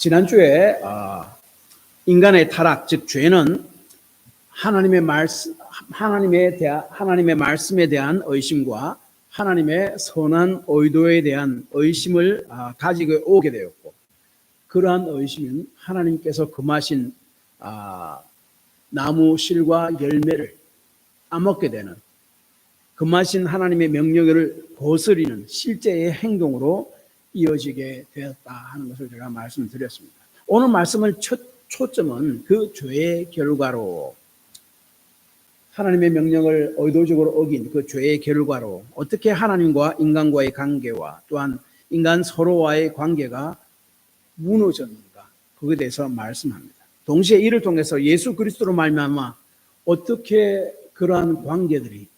지난주에 인간의 타락, 즉 죄는 하나님의 말씀에 대한 의심과 하나님의 선한 의도에 대한 의심을 가지고 오게 되었고, 그러한 의심은 하나님께서 금하신 나무 실과 열매를 따먹게 되는, 금하신 하나님의 명령을 거스리는 실제의 행동으로 이어지게 되었다 하는 것을 제가 말씀드렸습니다. 오늘 말씀의 초점은 그 죄의 결과로, 하나님의 명령을 의도적으로 어긴 그 죄의 결과로 어떻게 하나님과 인간과의 관계와 또한 인간 서로와의 관계가 무너졌는가, 그것에 대해서 말씀합니다. 동시에 이를 통해서 예수 그리스도로 말미암아 어떻게 그러한 관계들이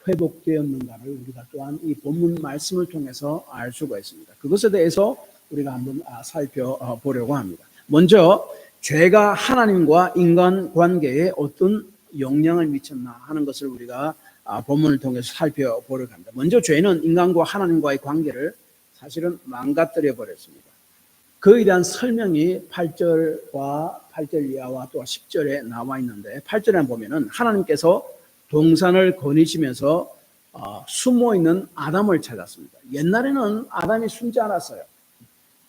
회복되었는가를 우리가 또한 이 본문 말씀을 통해서 알 수가 있습니다. 그것에 대해서 우리가 한번 살펴보려고 합니다. 먼저 죄가 하나님과 인간 관계에 어떤 영향을 미쳤나 하는 것을 우리가 본문을 통해서 살펴보려고 합니다. 먼저 죄는 인간과 하나님과의 관계를 사실은 망가뜨려 버렸습니다. 그에 대한 설명이 8절과 8절 이하와 또 10절에 나와 있는데, 8절에 보면은 하나님께서 동산을 거니시면서 숨어있는 아담을 찾았습니다. 옛날에는 아담이 숨지 않았어요.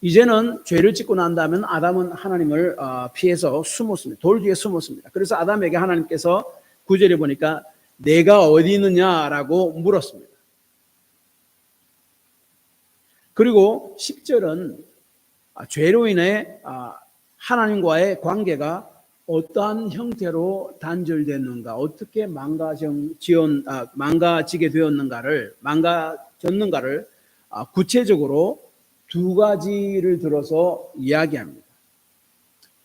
이제는 죄를 짓고 난 다음에 아담은 하나님을 피해서 숨었습니다. 돌 뒤에 숨었습니다. 그래서 아담에게 하나님께서 9절에 보니까 내가 어디 있느냐라고 물었습니다. 그리고 10절은 죄로 인해 하나님과의 관계가 어떠한 형태로 단절됐는가, 어떻게 망가지게 되었는가를, 망가졌는가를 구체적으로 두 가지를 들어서 이야기합니다.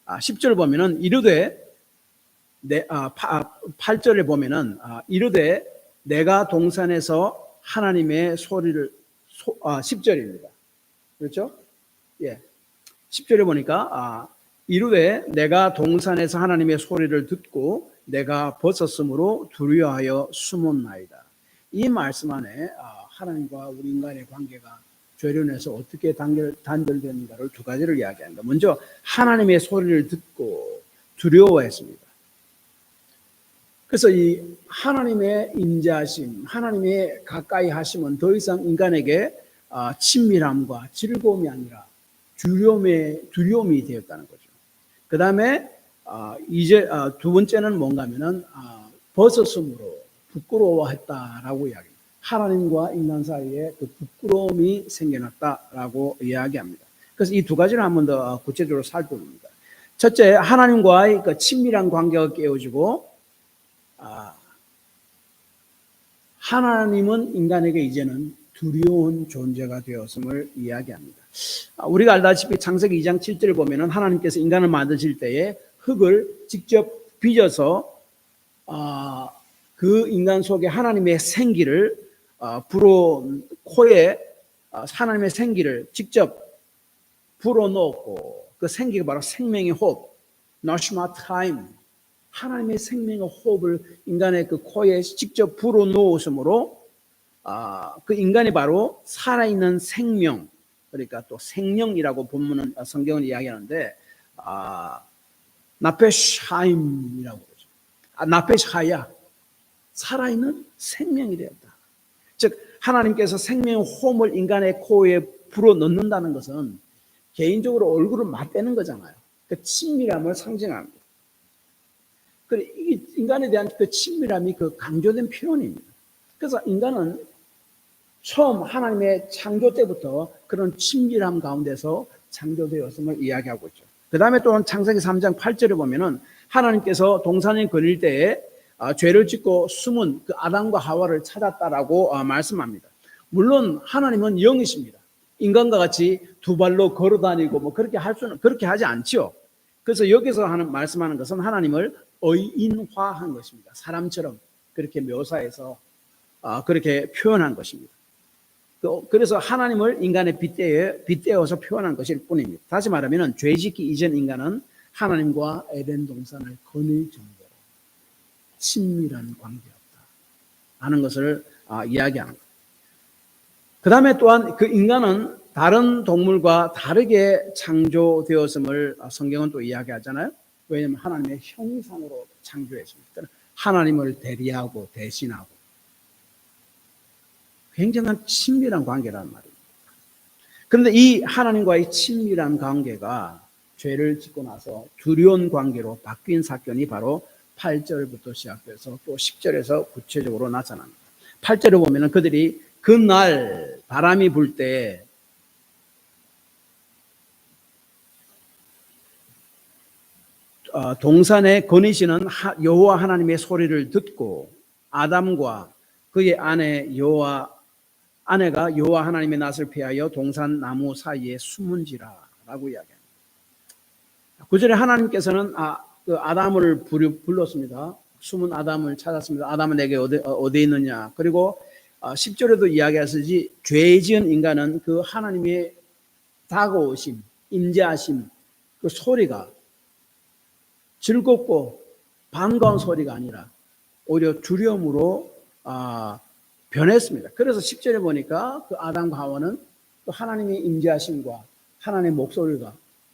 10절 보면은 이르되 8절에 보면은 이르되 내가 동산에서 하나님의 소리를 10절입니다. 그렇죠? 예. 10절에 보니까 이르되 내가 동산에서 하나님의 소리를 듣고 내가 벗었으므로 두려워하여 숨었나이다. 이 말씀 안에 하나님과 우리 인간의 관계가 죄로 인해서 어떻게 단절되는가를 두 가지를 이야기합니다. 먼저 하나님의 소리를 듣고 두려워했습니다. 그래서 이 하나님의 인자하심, 하나님의 가까이 하심은 더 이상 인간에게 친밀함과 즐거움이 아니라 두려움이 되었다는 거죠. 그 다음에 이제 두 번째는 뭔가 하면은 벗었으므로 부끄러워했다라고 이야기합니다. 하나님과 인간 사이에 그 부끄러움이 생겨났다라고 이야기합니다. 그래서 이 두 가지를 한 번 더 구체적으로 살펴봅니다. 첫째, 하나님과의 그 친밀한 관계가 깨어지고 하나님은 인간에게 이제는 두려운 존재가 되었음을 이야기합니다. 우리가 알다시피 창세기 2장 7절을 보면은 하나님께서 인간을 만드실 때에 흙을 직접 빚어서 그 인간 속에 하나님의 생기를 코에 하나님의 생기를 직접 불어넣었고, 그 생기가 바로 생명의 호흡, 너시마 타임, 하나님의 생명의 호흡을 인간의 그 코에 직접 불어넣었으므로 그 인간이 바로 살아있는 생명, 그러니까 또 생명이라고 본문은 성경은 이야기하는데 나페샤임이라고 그러죠. 나페샤야, 살아있는 생명이 되었다. 즉 하나님께서 생명의 호흡을 인간의 코에 불어넣는다는 것은 개인적으로 얼굴을 맞대는 거잖아요. 그 친밀함을 상징합니다. 그리고 인간에 대한 그 친밀함이 그 강조된 표현입니다. 그래서 인간은 처음 하나님의 창조 때부터 그런 친밀함 가운데서 창조되었음을 이야기하고 있죠. 그 다음에 또 창세기 3장 8절에 보면은 하나님께서 동산을 거닐 때에 죄를 짓고 숨은 그 아담과 하와를 찾았다라고 말씀합니다. 물론 하나님은 영이십니다. 인간과 같이 두 발로 걸어 다니고 뭐 그렇게 하지 않죠. 그래서 여기서 말씀하는 것은 하나님을 의인화한 것입니다. 사람처럼 그렇게 묘사해서 그렇게 표현한 것입니다. 그래서 하나님을 인간의 빗대어서 표현한 것일 뿐입니다. 다시 말하면 죄짓기 이전 인간은 하나님과 에덴 동산을 거닐 정도로 친밀한 관계였다 하는 것을 이야기하는 것. 그 다음에 또한 그 인간은 다른 동물과 다르게 창조되었음을 성경은 또 이야기하잖아요. 왜냐하면 하나님의 형상으로 창조했습니다. 하나님을 대리하고 대신하고 굉장한 친밀한 관계라는 말입니다. 그런데 이 하나님과의 친밀한 관계가 죄를 짓고 나서 두려운 관계로 바뀐 사건이 바로 8절부터 시작돼서 또 10절에서 구체적으로 나타납니다. 8절에 보면 그들이 그날 바람이 불 때 동산에 거니시는 여호와 하나님의 소리를 듣고 아담과 그의 아내가 여호와 하나님의 낯을 피하여 동산 나무 사이에 숨은지라라고 이야기합니다. 9절에 하나님께서는 그 아담을 불렀습니다. 숨은 아담을 찾았습니다. 아담은 내게 어디 있느냐. 그리고 10절에도 이야기하시지 죄 지은 인간은 그 하나님의 다가오심, 임재하심 그 소리가 즐겁고 반가운 소리가 아니라 오히려 두려움으로 변했습니다. 그래서 10절에 보니까 그 아담과 하와는 그 하나님의 임재하심과 하나님의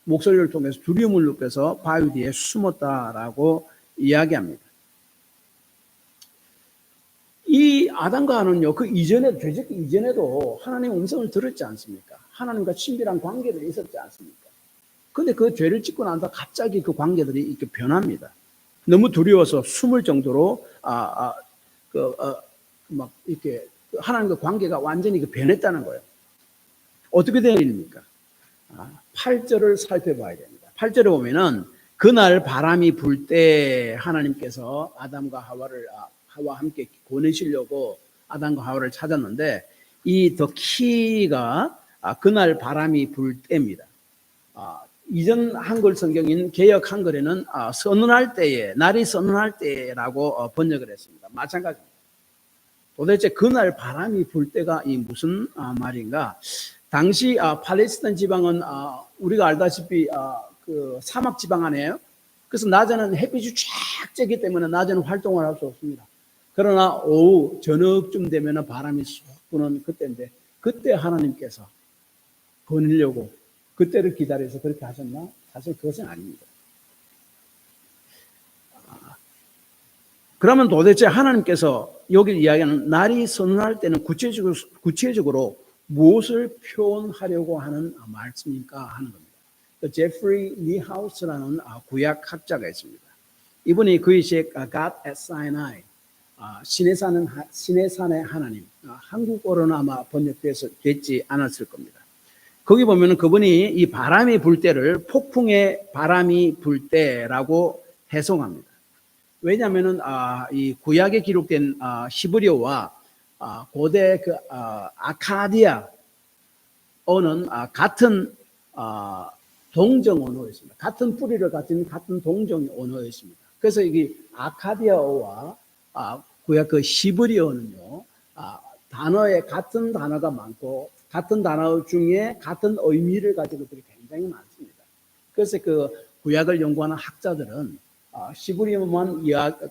목소리를 통해서 두려움을 느껴서 바위 뒤에 숨었다라고 이야기합니다. 이 아담과 하와는요, 그 이전에, 죄짓기 이전에도 하나님의 음성을 들었지 않습니까? 하나님과 친밀한 관계들이 있었지 않습니까? 근데 그 죄를 짓고 나서 갑자기 그 관계들이 이렇게 변합니다. 너무 두려워서 숨을 정도로, 막 이렇게 하나님과 관계가 완전히 변했다는 거예요. 어떻게 된 일입니까? 8절을 살펴봐야 됩니다. 8절에 보면은 그날 바람이 불 때 하나님께서 아담과 하와 함께 보내시려고 아담과 하와를 찾았는데 이 더 키가 그날 바람이 불 때입니다. 이전 한글 성경인 개역 한글에는 선언할 때에, 날이 선언할 때라고 번역을 했습니다. 마찬가지입니다. 도대체 그날 바람이 불 때가 이 무슨 말인가? 당시 팔레스타인 지방은 우리가 알다시피 그 사막 지방 아니에요? 그래서 낮에는 햇빛이 쫙 쬐기 때문에 낮에는 활동을 할 수 없습니다. 그러나 오후 저녁쯤 되면 바람이 쏙 부는 그때인데 그때 하나님께서 보내려고 그때를 기다려서 그렇게 하셨나? 사실 그것은 아닙니다. 그러면 도대체 하나님께서 여기 이야기하는 날이 선언할 때는 구체적으로 무엇을 표현하려고 하는 말씀입니까? 하는 겁니다. 제프리 니하우스라는 구약학자가 있습니다. 이분이 그 시에 God at Sinai, 신의 산의 하나님, 한국어로는 아마 번역되지 않았을 겁니다. 거기 보면 그분이 이 바람이 불 때를 폭풍의 바람이 불 때라고 해석합니다. 왜냐하면은 이 구약에 기록된 히브리어와 고대 그 아카디아어는 같은 동정 언어였습니다. 같은 뿌리를 가진 같은 동정 언어였습니다. 그래서 이게 아카디아어와 구약 그 히브리어는요 단어에 같은 단어가 많고 같은 단어 중에 같은 의미를 가진 것들이 굉장히 많습니다. 그래서 그 구약을 연구하는 학자들은 히브리어만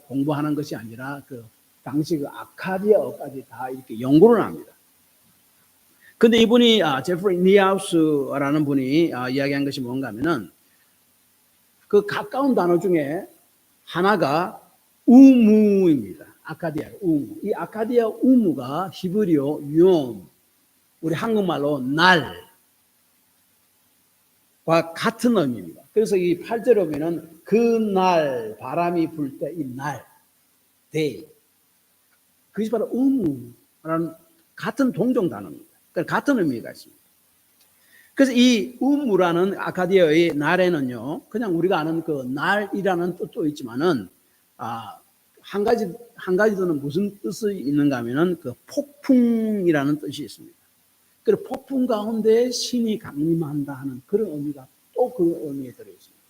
공부하는 것이 아니라 그 당시 그 아카디아어까지 다 이렇게 연구를 합니다. 근데 이분이 제프리 니하우스라는 분이 이야기한 것이 뭔가 하면은 그 가까운 단어 중에 하나가 우무입니다. 아카디아 우무. 이 아카디아 우무가 히브리어 욤, 우리 한국말로 날과 같은 의미입니다. 그래서 이 8절에 보면은 그날 바람이 불 때 이 날, day. 그것이 바로 우무라는 같은 동종 단어입니다. 그러니까 같은 의미가 있습니다. 그래서 이 우무라는 아카디아의 날에는요, 그냥 우리가 아는 그 날이라는 뜻도 있지만은 한 가지는 무슨 뜻이 있는가 하면은 그 폭풍이라는 뜻이 있습니다. 그리고 폭풍 가운데 신이 강림한다 하는 그런 의미가 또 그 의미에 들어 있습니다.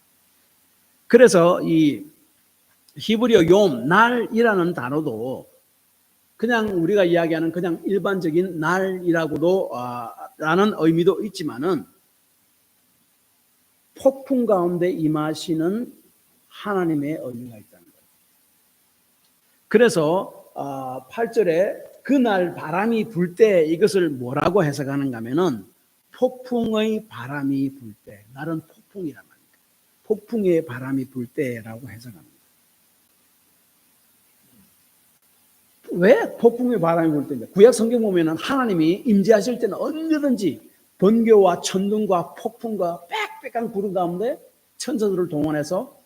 그래서 이 히브리어 욤, 날이라는 단어도 그냥 우리가 이야기하는 그냥 일반적인 날이라고도 라는 의미도 있지만은 폭풍 가운데 임하시는 하나님의 의미가 있다는 거예요. 그래서 8절에 그날 바람이 불 때 이것을 뭐라고 해석하는가 하면은 폭풍의 바람이 불 때, 날은 폭풍이란 말입니다. 폭풍의 바람이 불 때라고 해석합니다. 왜 폭풍의 바람이 불 때인가? 구약 성경 보면은 하나님이 임재하실 때는 언제든지 번개와 천둥과 폭풍과 빽빽한 구름 가운데 천사들을 동원해서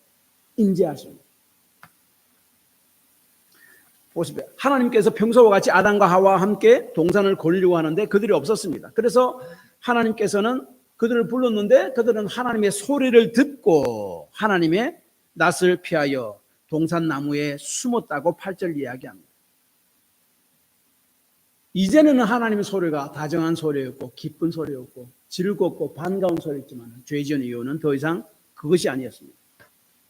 임재하십니다. 보십시오. 하나님께서 평소와 같이 아담과 하와와 함께 동산을 거르려고 하는데 그들이 없었습니다. 그래서 하나님께서는 그들을 불렀는데 그들은 하나님의 소리를 듣고 하나님의 낯을 피하여 동산 나무에 숨었다고 8절 이야기합니다. 이제는 하나님의 소리가 다정한 소리였고 기쁜 소리였고 즐겁고 반가운 소리였지만 죄 지은 이유는 더 이상 그것이 아니었습니다.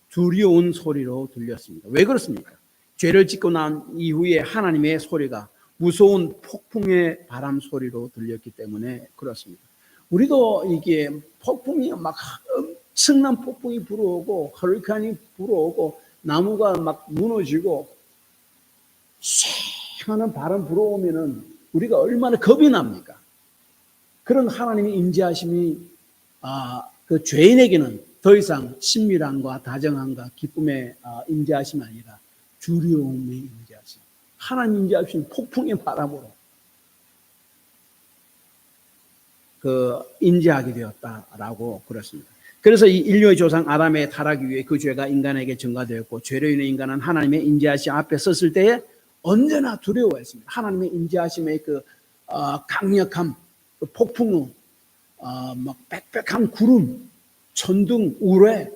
두려운 소리로 들렸습니다. 왜 그렇습니까? 죄를 짓고 난 이후에 하나님의 소리가 무서운 폭풍의 바람 소리로 들렸기 때문에 그렇습니다. 우리도 이게 폭풍이 막 엄청난 폭풍이 불어오고 허리케인이 불어오고 나무가 막 무너지고 쉥하는 바람 불어오면은 우리가 얼마나 겁이 납니까? 그런 하나님의 임재하심이 그 죄인에게는 더 이상 친밀함과 다정함과 기쁨의 임재하심이 아니라 두려움의 임재하심, 하나님 임재하신 폭풍의 바람으로 그 임재하게 되었다라고 그렇습니다. 그래서 이 인류의 조상 아담의 타락 이후에 그 죄가 인간에게 증가되었고 죄로 인해 인간은 하나님의 임재하심 앞에 섰을 때에 언제나 두려워했습니다. 하나님의 임재하심의 그 강력함, 그 폭풍우, 막 빽빽한 구름, 천둥, 우레,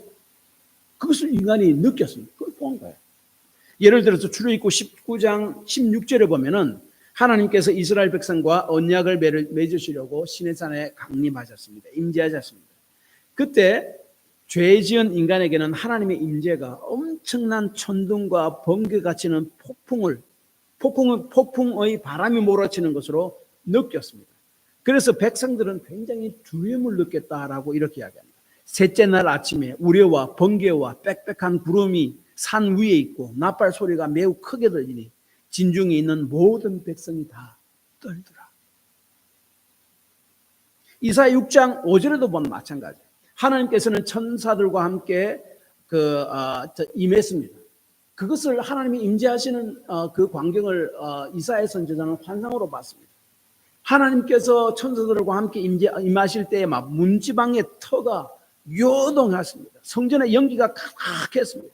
그것을 인간이 느꼈습니다. 그걸 본 거예요. 예를 들어서 출애굽기 19장 16절에 보면은 하나님께서 이스라엘 백성과 언약을 맺으시려고 시내산에 강림하셨습니다. 임재하셨습니다. 그때 죄 지은 인간에게는 하나님의 임재가 엄청난 천둥과 번개가 치는 폭풍의 바람이 몰아치는 것으로 느꼈습니다. 그래서 백성들은 굉장히 두려움을 느꼈다라고 이렇게 이야기합니다. 셋째 날 아침에 우레와 번개와 빽빽한 구름이 산 위에 있고 나팔 소리가 매우 크게 들리니 진중에 있는 모든 백성이 다 떨더라. 이사야 6장 5절에도 보면 마찬가지예요. 하나님께서는 천사들과 함께 임했습니다. 그것을 하나님이 임재하시는 그 광경을 이사야 선지자는 환상으로 봤습니다. 하나님께서 천사들과 함께 임하실 때에 막 문지방의 터가 요동했습니다. 성전의 연기가 가득했습니다.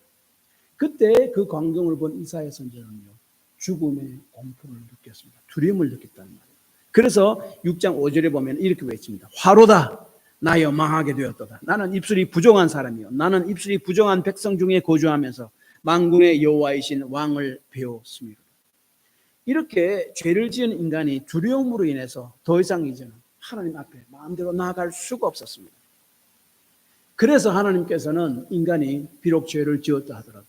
그때 그 광경을 본 이사야 선지자는요, 죽음의 공포를 느꼈습니다. 두려움을 느꼈다는 말이에요. 그래서 6장 5절에 보면 이렇게 외칩니다. 화로다 나여 망하게 되었도다. 나는 입술이 부정한 사람이요 나는 입술이 부정한 백성 중에 거주하면서 만군의 여호와이신 왕을 배웠습니다. 이렇게 죄를 지은 인간이 두려움으로 인해서 더 이상 이제는 하나님 앞에 마음대로 나아갈 수가 없었습니다. 그래서 하나님께서는 인간이 비록 죄를 지었다 하더라도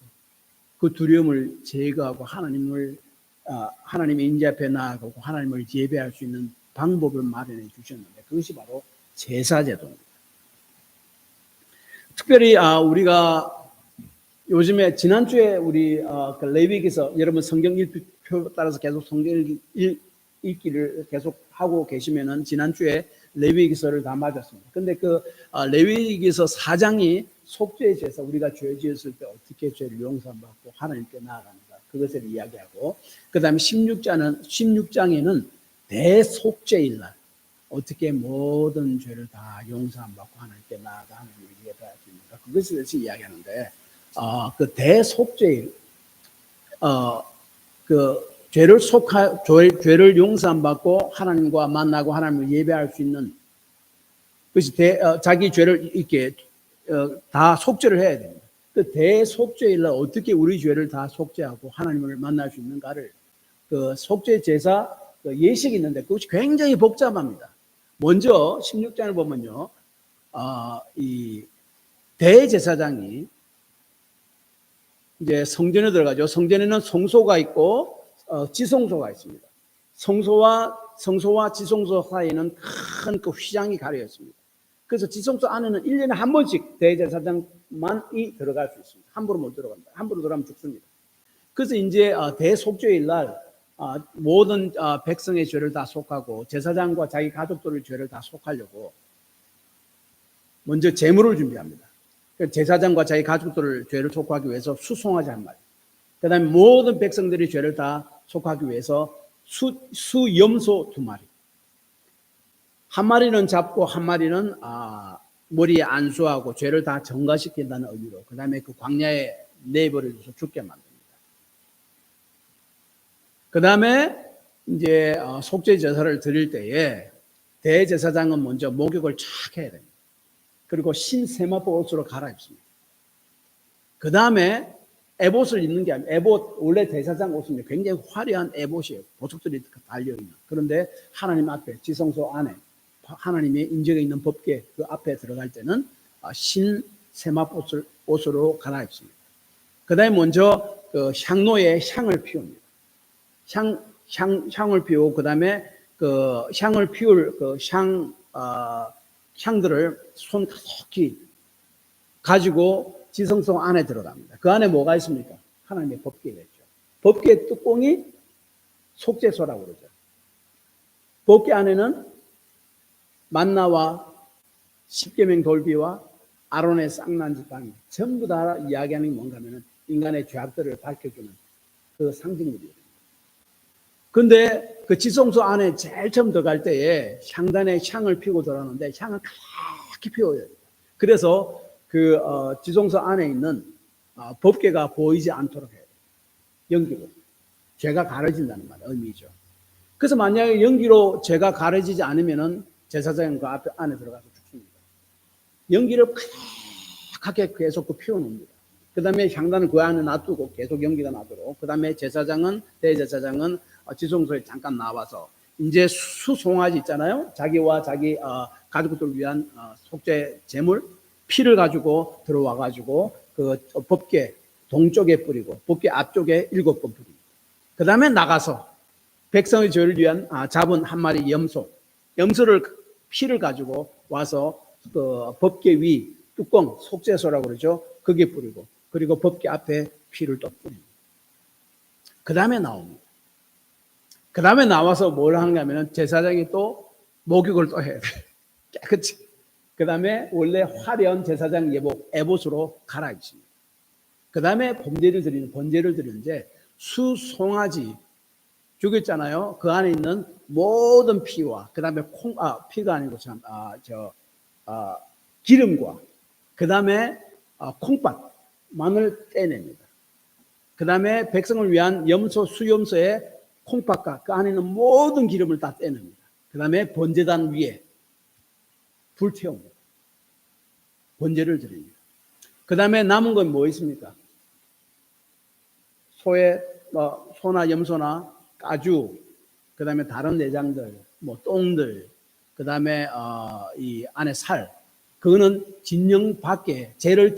그 두려움을 제거하고 하나님의 임재 앞에 나아가고 하나님을 예배할 수 있는 방법을 마련해 주셨는데 그것이 바로 제사제도입니다. 특별히 우리가 요즘에 지난주에 우리 그 레위기서 여러분 성경 읽표 따라서 계속 성경 읽기를 계속 하고 계시면은 지난주에 레위기서를 다 맞았습니다. 근데 그 레위기서 4장이 속죄의 제사, 우리가 죄 지었을 때 어떻게 죄를 용서받고 하나님께 나아가는가 그것을 이야기하고, 그 다음에 16장에는 대속죄일 날 어떻게 모든 죄를 다 용서받고 하나님께 나아가 하나님을 예배할 수 있는가 그것에 대해서 이야기하는데 그 대속죄일 그 죄를 용서받고 하나님과 만나고 하나님을 예배할 수 있는 그것이 자기 죄를 이렇게 다 속죄를 해야 됩니다. 그 대속죄일날 어떻게 우리 죄를 다 속죄하고 하나님을 만날 수 있는가를 그 속죄 제사 예식이 있는데 그것이 굉장히 복잡합니다. 먼저 16장을 보면요, 이 대제사장이 이제 성전에 들어가죠. 성전에는 성소가 있고 지성소가 있습니다. 성소와 지성소 사이에는 큰 그 휘장이 가려 있습니다. 그래서 지성소 안에는 1년에 한 번씩 대제사장만이 들어갈 수 있습니다. 함부로 못 들어간다. 함부로 들어가면 죽습니다. 그래서 이제 대속죄일 날 모든 백성의 죄를 다 속하고 제사장과 자기 가족들의 죄를 다 속하려고 먼저 제물을 준비합니다. 제사장과 자기 가족들의 죄를 속하기 위해서 수송아지 한 마리, 그 다음에 모든 백성들의 죄를 다 속하기 위해서 수염소 2마리, 한 마리는 잡고 한 마리는 머리에 안수하고 죄를 다 정가시킨다는 의미로 그 다음에 그 광야에 내버려둬서 죽게 만듭니다. 그 다음에 이제 속죄 제사를 드릴 때에 대제사장은 먼저 목욕을 쫙 해야 됩니다. 그리고 흰세마포 옷으로 갈아입습니다. 그 다음에 에봇을 입는 게 아니라, 에봇 원래 대제사장 옷은 굉장히 화려한 에봇이에요. 보석들이 달려있는. 그런데 하나님 앞에 지성소 안에 하나님의 인정에 있는 법궤 그 앞에 들어갈 때는 흰 세마포 옷으로 갈아입습니다. 그 다음에 먼저 그 향로에 향을 피웁니다. 향을 피우고 그 다음에 그 향을 피울 그 향들을 손 가득히 가지고 지성소 안에 들어갑니다. 그 안에 뭐가 있습니까? 하나님의 법궤가 있죠. 법궤 뚜껑이 속죄소라고 그러죠. 법궤 안에는 만나와 십계명 돌비와 아론의 쌍난지팡이 전부 다 이야기하는 게 뭔가 하면은 인간의 죄악들을 밝혀주는 그 상징물이에요. 근데 그 지성소 안에 제일 처음 들어갈 때에 향단에 향을 피우고 들어가는데 향을 가득히 피워야 돼요. 그래서 그 지성소 안에 있는 법궤가 보이지 않도록 해야 돼요. 연기로. 죄가 가려진다는 말 의미죠. 그래서 만약에 연기로 죄가 가려지지 않으면은 제사장은 그 앞에 안에 들어가서 죽습니다. 연기를 가득하게 계속 피워놓습니다. 그 다음에 향단을 그 안에 놔두고 계속 연기가 나도록. 그 다음에 대제사장은 지성소에 잠깐 나와서 이제 수송아지 있잖아요. 자기와 자기 가족들을 위한 속죄 제물 피를 가지고 들어와 가지고 그 법궤 동쪽에 뿌리고 법궤 앞쪽에 7번 뿌립니다. 그 다음에 나가서 백성의 죄를 위한 잡은 한 마리 염소를 피를 가지고 와서 그 법궤 위 뚜껑 속죄소라고 그러죠. 거기에 뿌리고 그리고 법궤 앞에 피를 또 뿌립니다. 그 다음에 나옵니다. 그 다음에 나와서 뭘 하는가 하면 제사장이 또 목욕을 또 해야 돼요. 깨끗이. 그 다음에 원래 화려한 제사장 예복, 에봇으로 갈아입습니다. 그 다음에 번제를 드리는데 수송아지 죽였잖아요. 그 안에 있는 모든 피와 그 다음에 피가 아니고 기름과 그 다음에 콩팥, 마늘 떼냅니다. 그 다음에 백성을 위한 수염소의 콩팥과 그 안에 있는 모든 기름을 다 떼냅니다. 그 다음에 번제단 위에 불 태웁니다. 번제를 드립니다. 그 다음에 남은 건 뭐 있습니까? 소나 염소나 가죽, 그 다음에 다른 내장들, 똥들, 그 다음에 이 안에 살, 그거는 진영 밖에 죄를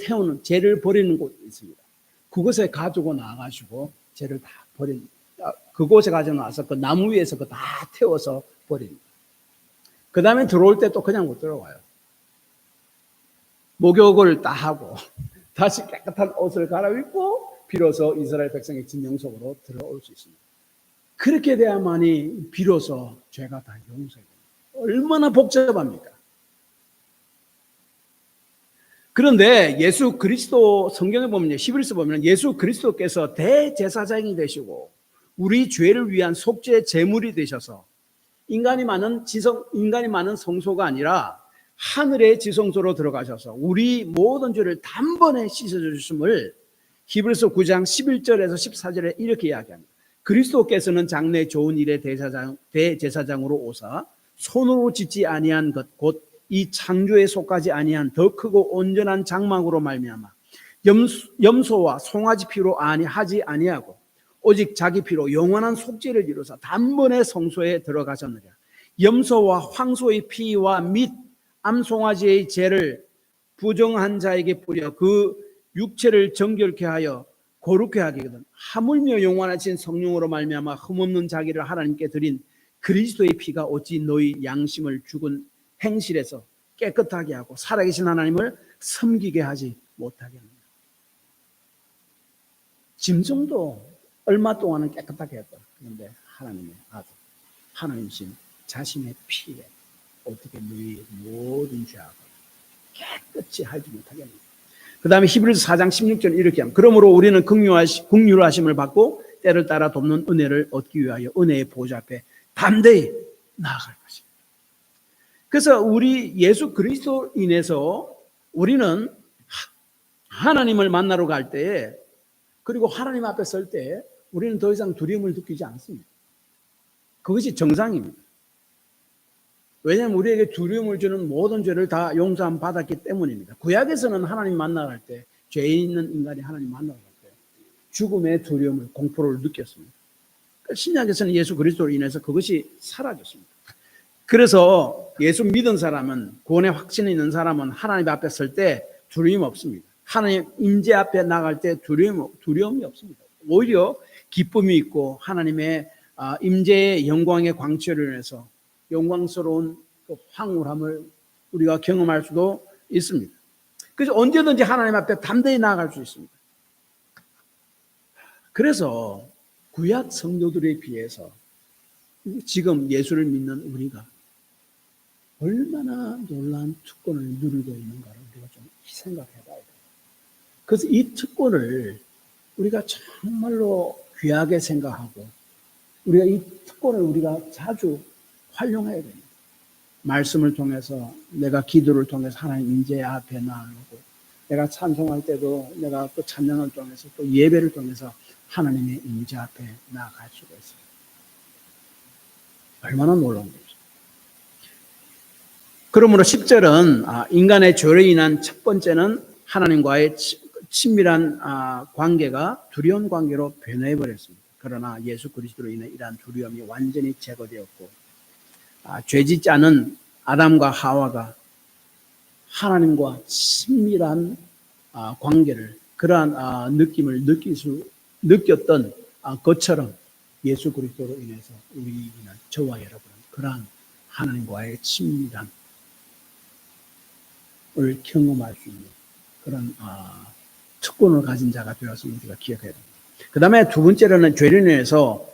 버리는 곳이 있습니다. 그곳에 가지고 나가시고 죄를 다 버립니다. 그곳에 가지고 나서 그 나무 위에서 다 태워서 버립니다. 그 다음에 들어올 때 또 그냥 못 들어와요. 목욕을 다 하고 다시 깨끗한 옷을 갈아입고 비로소 이스라엘 백성의 진영 속으로 들어올 수 있습니다. 그렇게 돼야만이 비로소 죄가 다 용서됩니다. 얼마나 복잡합니까? 그런데 예수 그리스도 성경에 보면 히브리서 보면 예수 그리스도께서 대제사장이 되시고 우리 죄를 위한 속죄 제물이 되셔서 인간이 많은 성소가 아니라 하늘의 지성소로 들어가셔서 우리 모든 죄를 단번에 씻어주심을 히브리서 9장 11절에서 14절에 이렇게 이야기합니다. 그리스도께서는 장래 좋은 일의 대제사장으로 오사 손으로 짓지 아니한 것 곧 이 창조에 속하지 아니한 더 크고 온전한 장막으로 말미암아 염소와 송아지 피로 하지 아니하고 오직 자기 피로 영원한 속죄를 이루사 단번에 성소에 들어가셨느냐. 염소와 황소의 피와 및 암송아지의 죄를 부정한 자에게 뿌려 그 육체를 정결케 하여 거룩케 하기거든. 하물며 영원하신 성령으로 말미암아 흠없는 자기를 하나님께 드린 그리스도의 피가 어찌 너희 양심을 죽은 행실에서 깨끗하게 하고 살아계신 하나님을 섬기게 하지 못하게 합니다. 짐승도 얼마 동안은 깨끗하게 했다. 그런데 하나님의 아들, 하나님이신 자신의 피에 어떻게 너희 모든 죄악을 깨끗이 할지 못하겠느냐. 그 다음에 히브리서 4장 16절 이렇게 합니다. 그러므로 우리는 긍휼하심을 받고 때를 따라 돕는 은혜를 얻기 위하여 은혜의 보좌 앞에 담대히 나아갈 것입니다. 그래서 우리 예수 그리스도 인해서 우리는 하나님을 만나러 갈 때에, 그리고 하나님 앞에 설 때 우리는 더 이상 두려움을 느끼지 않습니다. 그것이 정상입니다. 왜냐하면 우리에게 두려움을 주는 모든 죄를 다 용서함 받았기 때문입니다. 구약에서는 하나님 만나갈 때, 죄 있는 인간이 하나님 만나갈 때 죽음의 두려움을, 공포를 느꼈습니다. 신약에서는 예수 그리스도로 인해서 그것이 사라졌습니다. 그래서 예수 믿은 사람은, 구원의 확신이 있는 사람은 하나님 앞에 설 때 두려움이 없습니다. 하나님 임재 앞에 나갈 때 두려움이 없습니다. 오히려 기쁨이 있고 하나님의 임재의 영광의 광채를 인해서 영광스러운 그 황홀함을 우리가 경험할 수도 있습니다. 그래서 언제든지 하나님 앞에 담대히 나아갈 수 있습니다. 그래서 구약 성도들에 비해서 지금 예수를 믿는 우리가 얼마나 놀라운 특권을 누리고 있는가를 우리가 좀 생각해 봐야 돼요. 그래서 이 특권을 우리가 정말로 귀하게 생각하고, 우리가 이 특권을 우리가 자주 활용해야 됩니다. 말씀을 통해서, 내가 기도를 통해서 하나님 임재 앞에 나아가고, 내가 찬송할 때도 내가 또 찬양을 통해서, 또 예배를 통해서 하나님의 임재 앞에 나아갈 수가 있어요. 얼마나 놀라운 거죠. 그러므로 10절은 인간의 죄로 인한 첫 번째는 하나님과의 친밀한 관계가 두려운 관계로 변해버렸습니다. 그러나 예수 그리스도로 인해 이러한 두려움이 완전히 제거되었고, 죄짓지 않은 아담과 하와가 하나님과 친밀한 관계를, 그러한 느낌을 느꼈던 것처럼 예수 그리스도로 인해서 우리는, 저와 여러분은 그러한 하나님과의 친밀함을 경험할 수 있는 그런 특권을 가진 자가 되었음을 우리가 기억해야 됩니다. 그 다음에 두 번째로는 죄로 인해서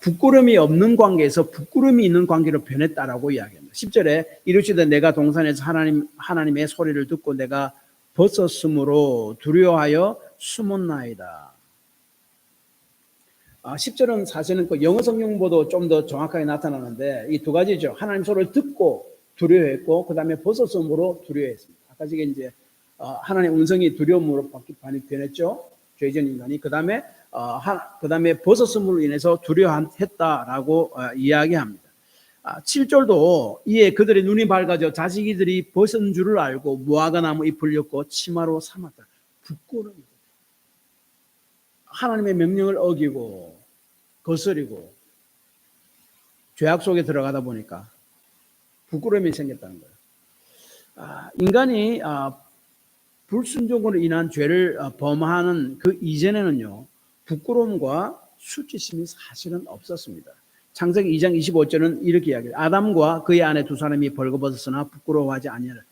부끄러움이 없는 관계에서 부끄러움이 있는 관계로 변했다라고 이야기합니다. 10절에 이르시되 내가 동산에서 하나님의 소리를 듣고 내가 벗었으므로 두려워하여 숨었나이다. 10절은 사실은 그 영어 성경보다 좀 더 정확하게 나타나는데 이 두 가지죠. 하나님 소리를 듣고 두려워했고, 그 다음에 벗었으므로 두려워했습니다. 아까 저게 이제 하나님의 음성이 두려움으로 변했죠. 죄진 인간이. 그 다음에 벗었음으로 인해서 두려워했다라고 이야기합니다. 7절도 이에 그들의 눈이 밝아져 자식이들이 벗은 줄을 알고 무화과 나무 잎을 엮고 치마로 삼았다. 부끄러움이다. 하나님의 명령을 어기고 거스리고 죄악 속에 들어가다 보니까 부끄러움이 생겼다는 거예요. 인간이 불순종으로 인한 죄를 범하는 그 이전에는요, 부끄러움과 수치심이 사실은 없었습니다. 창세기 2장 25절은 이렇게 이야기해요. 아담과 그의 아내 두 사람이 벌거벗었으나 부끄러워하지 아니하라.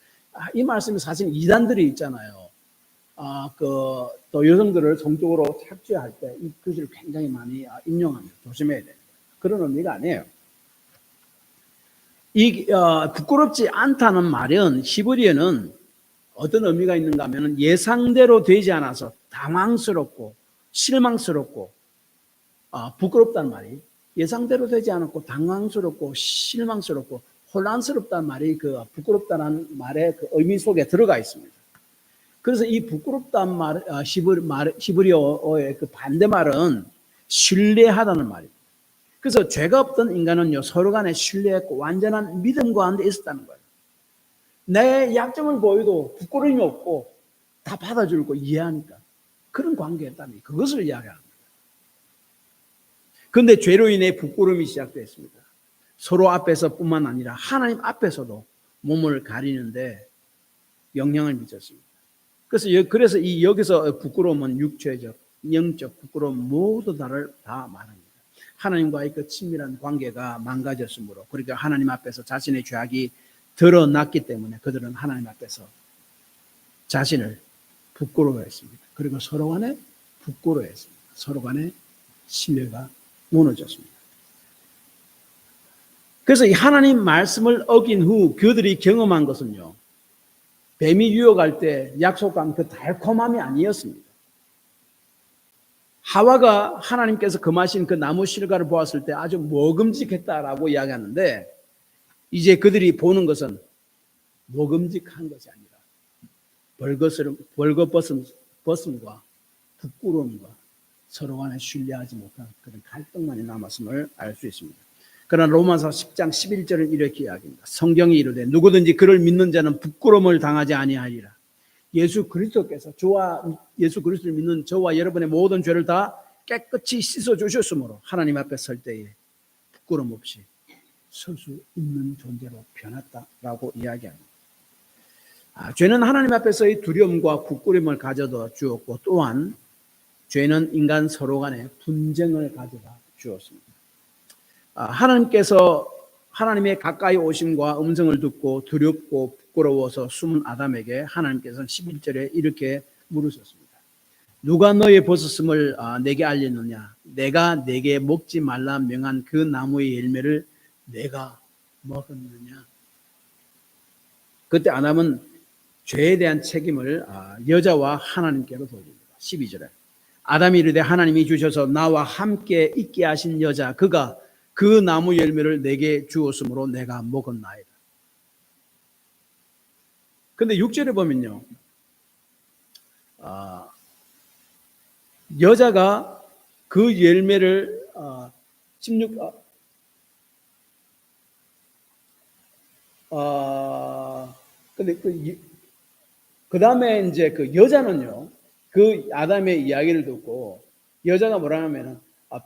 이 말씀이 사실 이단들이 있잖아요. 또 여성들을 성적으로 착취할 때 이 글을 굉장히 많이 인용합니다. 조심해야 돼요. 그런 의미가 아니에요. 부끄럽지 않다는 말은 히브리어는 어떤 의미가 있는가 하면 예상대로 되지 않아서 당황스럽고 실망스럽고 부끄럽다는 말이, 예상대로 되지 않았고 당황스럽고 실망스럽고 혼란스럽다는 말이 그 부끄럽다는 말의 그 의미 속에 들어가 있습니다. 그래서 이 부끄럽다는 말, 히브리어의 그 반대말은 신뢰하다는 말입니다. 그래서 죄가 없던 인간은요, 서로 간에 신뢰했고 완전한 믿음 가운데 있었다는 거예요. 내 약점을 보여도 부끄러움이 없고 다 받아주고 이해하니까 그런 관계였다니, 그것을 이야기합니다. 그런데 죄로 인해 부끄러움이 시작됐습니다. 서로 앞에서뿐만 아니라 하나님 앞에서도 몸을 가리는데 영향을 미쳤습니다. 그래서 여기서 부끄러움은 육체적, 영적 부끄러움 모두 다를 다 말합니다. 하나님과의 그 친밀한 관계가 망가졌으므로, 그러니까 하나님 앞에서 자신의 죄악이 드러났기 때문에 그들은 하나님 앞에서 자신을 부끄러워했습니다. 그리고 서로 간에 부끄러워했습니다. 서로 간에 신뢰가 무너졌습니다. 그래서 이 하나님 말씀을 어긴 후 그들이 경험한 것은요, 뱀이 유혹할 때 약속한 그 달콤함이 아니었습니다. 하와가 하나님께서 금하신 그 나무 실과를 보았을 때 아주 먹음직했다라고 이야기하는데, 이제 그들이 보는 것은 먹음직한 것이 아니라 벌거벗음과 부끄러움과 서로 간에 신뢰하지 못한 그런 갈등만이 남았음을 알 수 있습니다. 그러나 로마서 10장 11절은 이렇게 이야기합니다. 성경이 이르되 누구든지 그를 믿는 자는 부끄러움을 당하지 아니하리라. 예수 그리스도께서 예수 그리스도를 믿는 저와 여러분의 모든 죄를 다 깨끗이 씻어 주셨으므로 하나님 앞에 설 때에 부끄러움 없이 설 수 있는 존재로 변했다라고 이야기합니다. 죄는 하나님 앞에서의 두려움과 부끄러움을 가져다 주었고, 또한 죄는 인간 서로 간에 분쟁을 가져다 주었습니다. 하나님께서 하나님의 가까이 오심과 음성을 듣고 두렵고 부끄러워서 숨은 아담에게 하나님께서는 11절에 이렇게 물으셨습니다. 누가 너의 벗었음을 내게 알렸느냐? 내가 내게 먹지 말라 명한 그 나무의 열매를 내가 먹었느냐? 그때 아담은 죄에 대한 책임을 여자와 하나님께로 돌립니다. 12절에 아담이 이르되 하나님이 주셔서 나와 함께 있게 하신 여자 그가 그 나무 열매를 내게 주었으므로 내가 먹었나이다. 근데 6절에 보면요, 여자가 그 열매를 16 근데 그 다음에 이제 그 여자는요, 그 아담의 이야기를 듣고 여자가 뭐라 하면은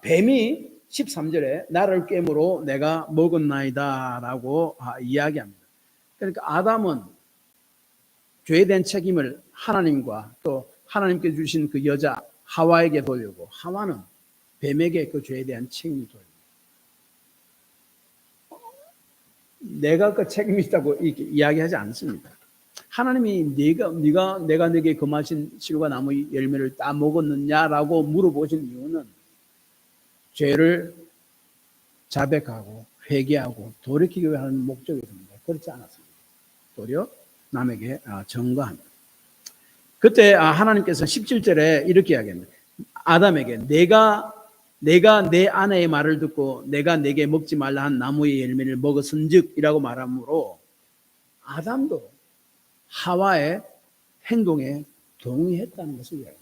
뱀이 13절에 나를 깨물어 내가 먹었나이다 라고 이야기합니다. 그러니까 아담은 죄에 대한 책임을 하나님과 또 하나님께 주신 그 여자 하와에게 돌리고, 하와는 뱀에게 그 죄에 대한 책임을 돌립니다. 내가 그 책임이 있다고 이렇게 이야기하지 않습니다. 하나님이 내가 내게 금하신 실과 나무 열매를 따 먹었느냐라고 물어보신 이유는 죄를 자백하고 회개하고 돌이키기 위한 목적이었습니다. 그렇지 않았습니다. 도리어 남에게 증거합니다. 그때 하나님께서 17절에 이렇게 이야기합니다. 아담에게 내가 내 아내의 말을 듣고 내가 내게 먹지 말라 한 나무의 열매를 먹었은즉 이라고 말하므로 아담도 하와의 행동에 동의했다는 것을 이야기합니다.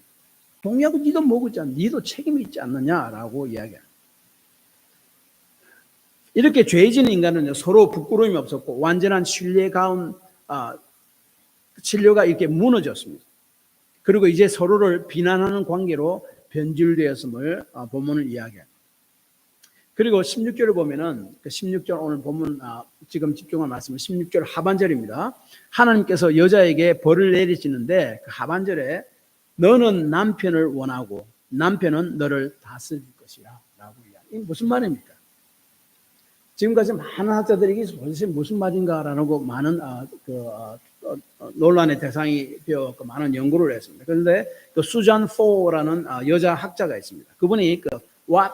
동의하고 니도 먹었지 않냐, 니도 책임이 있지 않느냐라고 이야기합니다. 이렇게 죄진 인간은 서로 부끄러움이 없었고 완전한 신뢰가 이렇게 무너졌습니다. 그리고 이제 서로를 비난하는 관계로 변질되었음을 본문을 이야기합니다. 그리고 16절을 보면은 16절 오늘 본문 지금 집중한 말씀은 16절 하반절입니다. 하나님께서 여자에게 벌을 내리시는데 그 하반절에 너는 남편을 원하고 남편은 너를 다스릴 것이라 라고 이야기합니다. 이게 무슨 말입니까? 지금까지 많은 학자들이 이게 도대체 무슨 말인가라는 거 많은 논란의 대상이 되었고 많은 연구를 했습니다. 그런데 그 수잔 포라는 여자 학자가 있습니다. 그분이 What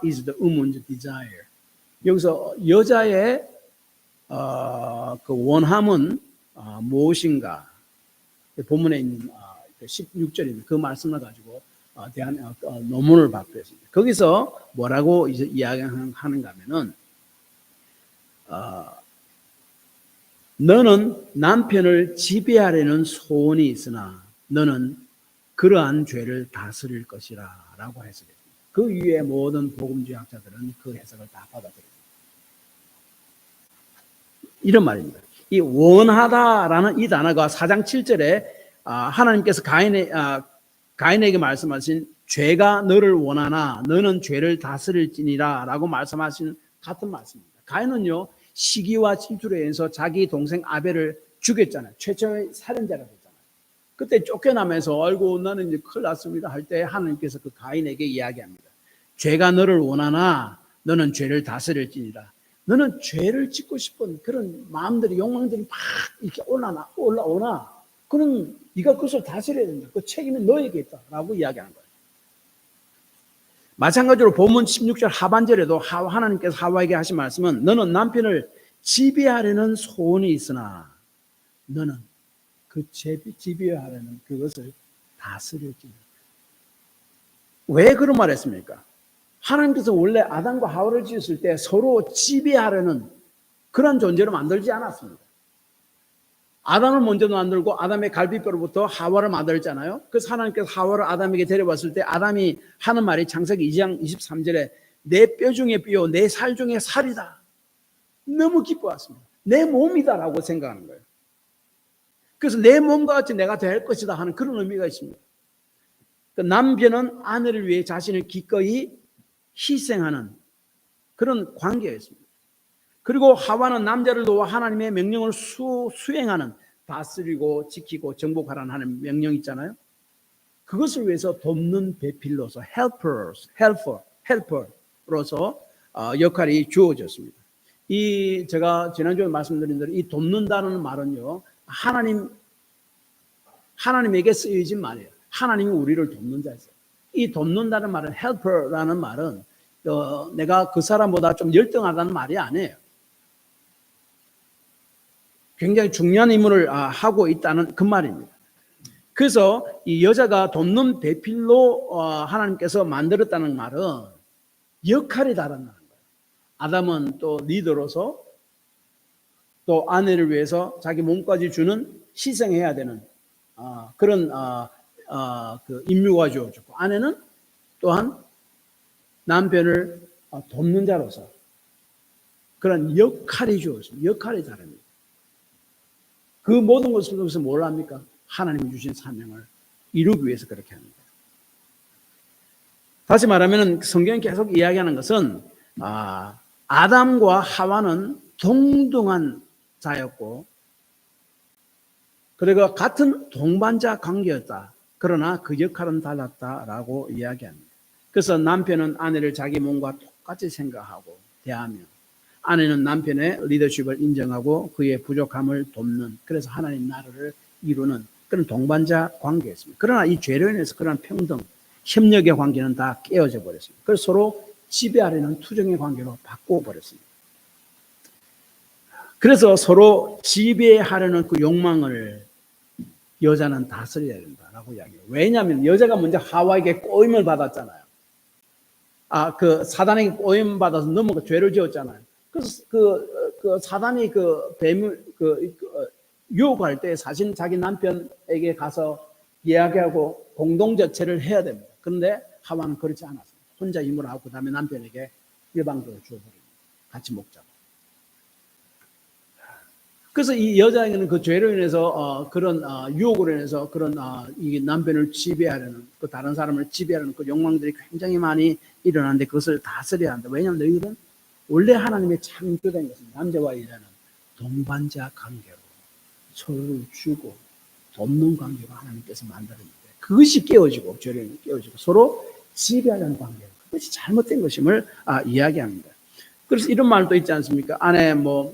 is the woman's desire? 여기서 여자의 그 원함은 무엇인가? 본문에 있는 16절입니다. 그 말씀을 가지고 대한 논문을 발표했습니다. 거기서 뭐라고 이야기하는가 하면은 너는 남편을 지배하려는 소원이 있으나 너는 그러한 죄를 다스릴 것이라 라고 해석했습니다. 그 이후에 모든 복음주의 학자들은 그 해석을 다 받아들입니다. 이런 말입니다. 이 원하다라는 이 단어가 4장 7절에 하나님께서 가인에게 말씀하신 죄가 너를 원하나 너는 죄를 다스릴지니라 라고 말씀하신 같은 말씀입니다. 가인은요 시기와 질투로 인해서 자기 동생 아벨을 죽였잖아요. 최초의 살인자라고 했잖아요. 그때 쫓겨나면서 아이고 나는 이제 큰일 났습니다 할 때 하나님께서 그 가인에게 이야기합니다. 죄가 너를 원하나 너는 죄를 다스릴지니라. 너는 죄를 짓고 싶은 그런 마음들이 욕망들이 막 이렇게 올라오나 그런 네가 그것을 다스려야 된다. 그 책임은 너에게 있다라고 이야기하는 거예요. 마찬가지로 본문 16절 하반절에도 하나님께서 하와에게 하신 말씀은 너는 남편을 지배하려는 소원이 있으나 너는 그 지배하려는 그것을 다스릴지니. 왜 그런 말 했습니까? 하나님께서 원래 아담과 하와를 지었을 때 서로 지배하려는 그런 존재로 만들지 않았습니다. 아담을 먼저 만들고 아담의 갈비뼈로부터 하와를 만들었잖아요. 그래서 하나님께서 하와를 아담에게 데려왔을 때 아담이 하는 말이 창세기 2장 23절에 내 뼈 중에 뼈, 내 살 중에 살이다. 너무 기뻐했습니다. 내 몸이다라고 생각하는 거예요. 그래서 내 몸과 같이 내가 될 것이다 하는 그런 의미가 있습니다. 남편은 아내를 위해 자신을 기꺼이 희생하는 그런 관계였습니다. 그리고 하와는 남자를 도와 하나님의 명령을 수행하는, 다스리고 지키고 정복하라는 하는 명령 있잖아요. 그것을 위해서 돕는 배필로서 헬퍼로서 역할이 주어졌습니다. 제가 지난주에 말씀드린 대로 이 돕는다는 말은요, 하나님에게 쓰여진 말이에요. 하나님이 우리를 돕는 자였어요. 이 돕는다는 말은 helper라는 말은 내가 그 사람보다 좀 열등하다는 말이 아니에요. 굉장히 중요한 임무를 하고 있다는 그 말입니다. 그래서 이 여자가 돕는 배필로 하나님께서 만들었다는 말은 역할이 다르다는 거예요. 아담은 또 리더로서 또 아내를 위해서 자기 몸까지 주는 희생해야 되는 그런 그 임무가 주어졌고, 아내는 또한 남편을 돕는 자로서 그런 역할이 주어졌습니다. 역할이 다릅니다. 그 모든 것을 통해서 뭘 합니까? 하나님이 주신 사명을 이루기 위해서 그렇게 합니다. 다시 말하면 성경이 계속 이야기하는 것은 아담과 하와는 동등한 자였고 그리고 같은 동반자 관계였다. 그러나 그 역할은 달랐다라고 이야기합니다. 그래서 남편은 아내를 자기 몸과 똑같이 생각하고 대하며 아내는 남편의 리더십을 인정하고 그의 부족함을 돕는, 그래서 하나님 나라를 이루는 그런 동반자 관계였습니다. 그러나 이 죄로 인해서 그런 평등, 협력의 관계는 다 깨어져 버렸습니다. 그래서 서로 지배하려는 투정의 관계로 바꿔버렸습니다. 그래서 서로 지배하려는 그 욕망을 여자는 다스려야 된다라고 이야기해요. 왜냐하면 여자가 먼저 하와에게 꼬임을 받았잖아요. 그 사단에게 꼬임 받아서 넘어가 죄를 지었잖아요. 그래서 그 사단이 그 뱀을 유혹할 때 사실 자기 남편에게 가서 이야기하고 공동저체를 해야 됩니다. 그런데 하와는 그렇지 않았어요. 혼자 힘을 하고 그다음에 남편에게 일방적으로 주어버립니다. 같이 먹자고. 그래서 이 여자에게는 그 죄로 인해서 그런 유혹으로 인해서 그런 이 남편을 지배하려는, 그 다른 사람을 지배하려는 그 욕망들이 굉장히 많이 일어나는데 그것을 다스려야 한다. 왜냐하면 너희들은 원래 하나님의 창조된 것은 남자와 여자는 동반자 관계로 서로를 주고 돕는 관계로 하나님께서 만들었는데 그것이 깨어지고 죄를 깨어지고 서로 지배하려는 관계, 그것이 잘못된 것임을 이야기합니다. 그래서 이런 말도 있지 않습니까? 안에 뭐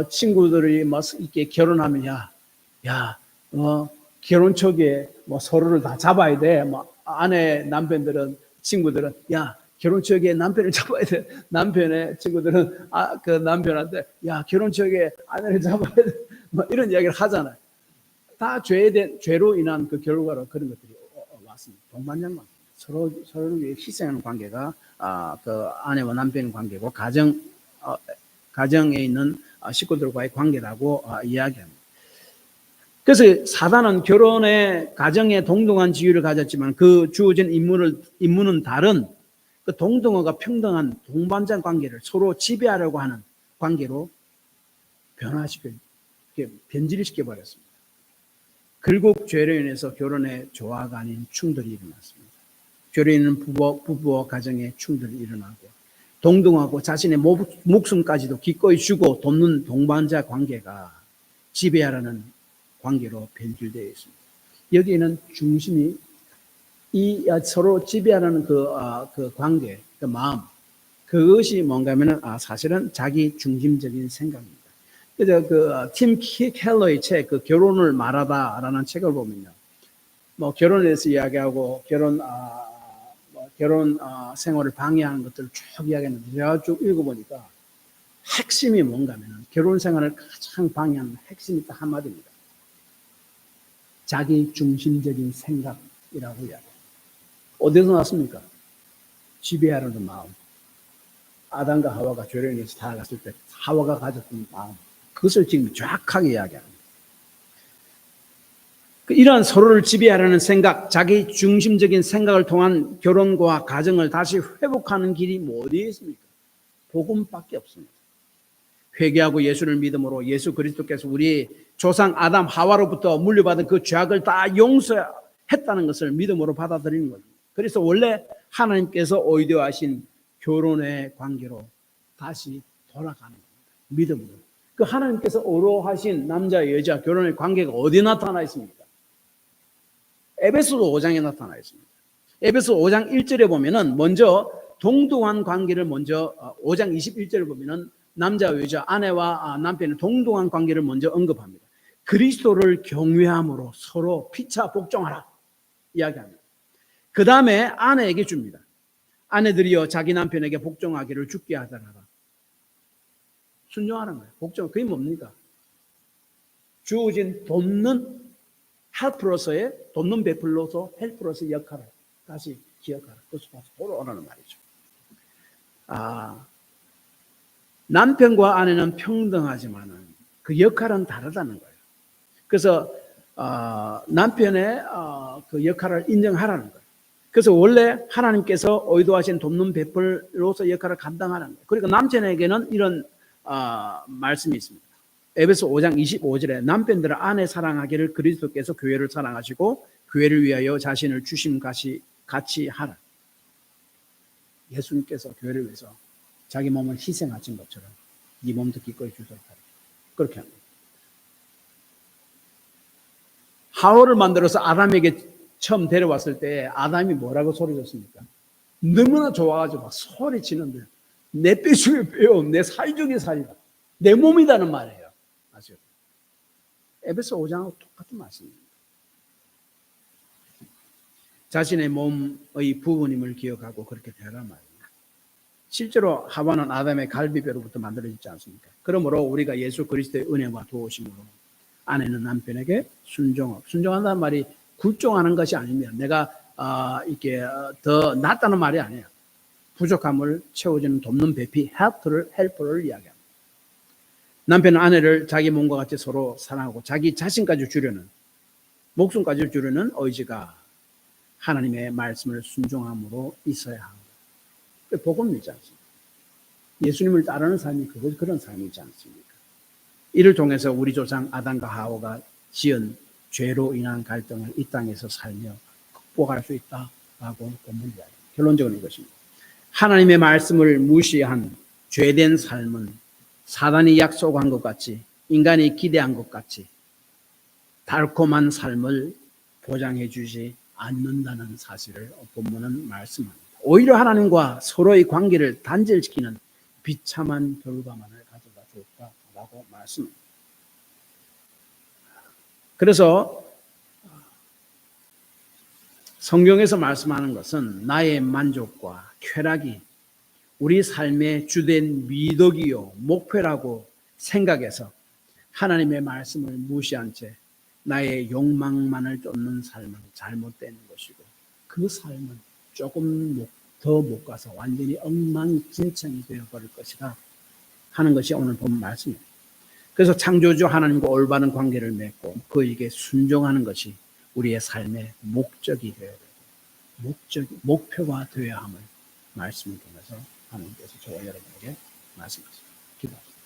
친구들이 이렇게 결혼하면 결혼 초기에 서로를 다 잡아야 돼. 아내 남편들은 친구들은 결혼 초기에 남편을 잡아야 돼. 남편의 친구들은 그 남편한테 결혼 초기에 아내를 잡아야 돼. 이런 이야기를 하잖아요. 다 죄로 인한 그 결과로 그런 것들이 왔습니다. 동반장 관계, 서로를 위해 희생하는 관계가 그 아내와 남편의 관계고 가정에 있는 식구들과의 관계라고 이야기합니다. 그래서 사단은 결혼의 가정에 동등한 지위를 가졌지만 그 주어진 임무는 다른 그 동등어가 평등한 동반자 관계를 서로 지배하려고 하는 관계로 변질시켜 버렸습니다. 결국 죄로 인해서 결혼에 조화가 아닌 충돌이 일어났습니다. 죄로 인한 부부와 가정에 충돌이 일어나고 동등하고 자신의 목숨까지도 기꺼이 주고 돕는 동반자 관계가 지배하라는 관계로 변질되어 있습니다. 여기에는 중심이 이 서로 지배하라는 그 관계, 그 마음, 그것이 뭔가 하면은 사실은 자기 중심적인 생각입니다. 그래서 팀 켈러의 책, 그 결혼을 말하다라는 책을 보면요. 결혼에 대해서 이야기하고 결혼 생활을 방해하는 것들을 쭉 이야기했는데 제가 쭉 읽어보니까 핵심이 뭔가 하면 결혼 생활을 가장 방해하는 핵심이 딱 한마디입니다. 자기 중심적인 생각이라고 이야기해요. 어디서 났습니까? 지배하려는 마음. 아담과 하와가 죄를 인해서 살아갔을 때 하와가 가졌던 마음. 그것을 지금 정확하게 이야기합니다. 이러한 서로를 지배하려는 생각, 자기 중심적인 생각을 통한 결혼과 가정을 다시 회복하는 길이 뭐 어디에 있습니까? 복음밖에 없습니다. 회개하고 예수를 믿음으로 예수 그리스도께서 우리 조상 아담 하와로부터 물려받은 그 죄악을 다 용서했다는 것을 믿음으로 받아들이는 겁니다. 그래서 원래 하나님께서 의도하신 결혼의 관계로 다시 돌아가는 겁니다. 믿음으로. 그 하나님께서 의도하신 남자 여자 결혼의 관계가 어디 나타나 있습니까? 에베소서 5장에 나타나 있습니다. 에베소 5장 1절에 보면은 먼저 동등한 관계를 먼저 5장 21절을 보면은 남자와 여자, 아내와 남편의 동등한 관계를 먼저 언급합니다. 그리스도를 경외함으로 서로 피차 복종하라 이야기합니다. 그 다음에 아내에게 줍니다. 아내들이여 자기 남편에게 복종하기를 죽게 하더라. 순종하는 거예요. 복종. 그게 뭡니까? 주어진 돕는 헬프로서의 돕는 베풀로서 헬프로서의 역할을 다시 기억하라. 그것을 다시 돌아오라는 말이죠. 남편과 아내는 평등하지만은 그 역할은 다르다는 거예요. 그래서 남편의 그 역할을 인정하라는 거예요. 그래서 원래 하나님께서 의도하신 돕는 베풀로서 역할을 감당하는 거예요. 그러니까 남편에게는 이런 말씀이 있습니다. 에베소 5장 25절에 남편들은 아내 사랑하기를 그리스도께서 교회를 사랑하시고 교회를 위하여 자신을 주심 같이 하라. 예수님께서 교회를 위해서 자기 몸을 희생하신 것처럼 네 몸도 기꺼이 주도록 하라. 그렇게 합니다. 하와를 만들어서 아담에게 처음 데려왔을 때 아담이 뭐라고 소리쳤습니까? 너무나 좋아가지고 막 소리치는데 내 뼈 중에 뼈, 내 살 중에 살이다. 내 몸이다는 말이에요. 아시죠? 에베소 5장하고 똑같은 말씀입니다. 자신의 몸의 부분임을 기억하고 그렇게 되란 말입니다. 실제로 하와는 아담의 갈비뼈로부터 만들어지지 않습니까? 그러므로 우리가 예수 그리스도의 은혜와 도우심으로 아내는 남편에게 순종한다는 말이 굴종하는 것이 아닙니다. 내가 이렇게 더 낫다는 말이 아니에요. 부족함을 채워주는 돕는 배피, 헬퍼를 이야기합니다. 남편은 아내를 자기 몸과 같이 서로 사랑하고 자기 자신까지 주려는, 목숨까지 주려는 의지가 하나님의 말씀을 순종함으로 있어야 합니다. 복음이지 않습니까? 예수님을 따르는 삶이 그런 삶이지 않습니까? 이를 통해서 우리 조상 아담과 하와가 지은 죄로 인한 갈등을 이 땅에서 살며 극복할 수 있다라고 본문이 이야기합니다. 결론적으로 이것입니다. 하나님의 말씀을 무시한 죄된 삶은 사단이 약속한 것 같이, 인간이 기대한 것 같이 달콤한 삶을 보장해 주지 않는다는 사실을 본문은 말씀합니다. 오히려 하나님과 서로의 관계를 단절시키는 비참한 결과만을 가져다 줬다라고 말씀합니다. 그래서 성경에서 말씀하는 것은 나의 만족과 쾌락이 우리 삶의 주된 미덕이요 목표라고 생각해서 하나님의 말씀을 무시한 채 나의 욕망만을 쫓는 삶은 잘못된 것이고 그 삶은 조금 더 못 가서 완전히 엉망진창이 되어버릴 것이다 하는 것이 오늘 본 말씀입니다. 그래서 창조주 하나님과 올바른 관계를 맺고 그에게 순종하는 것이 우리의 삶의 목적이 되어야 되고 목표가 되어야 함을 말씀을 통해서 하나님께서 저와 여러분에게 말씀하십니다. 기도합니다.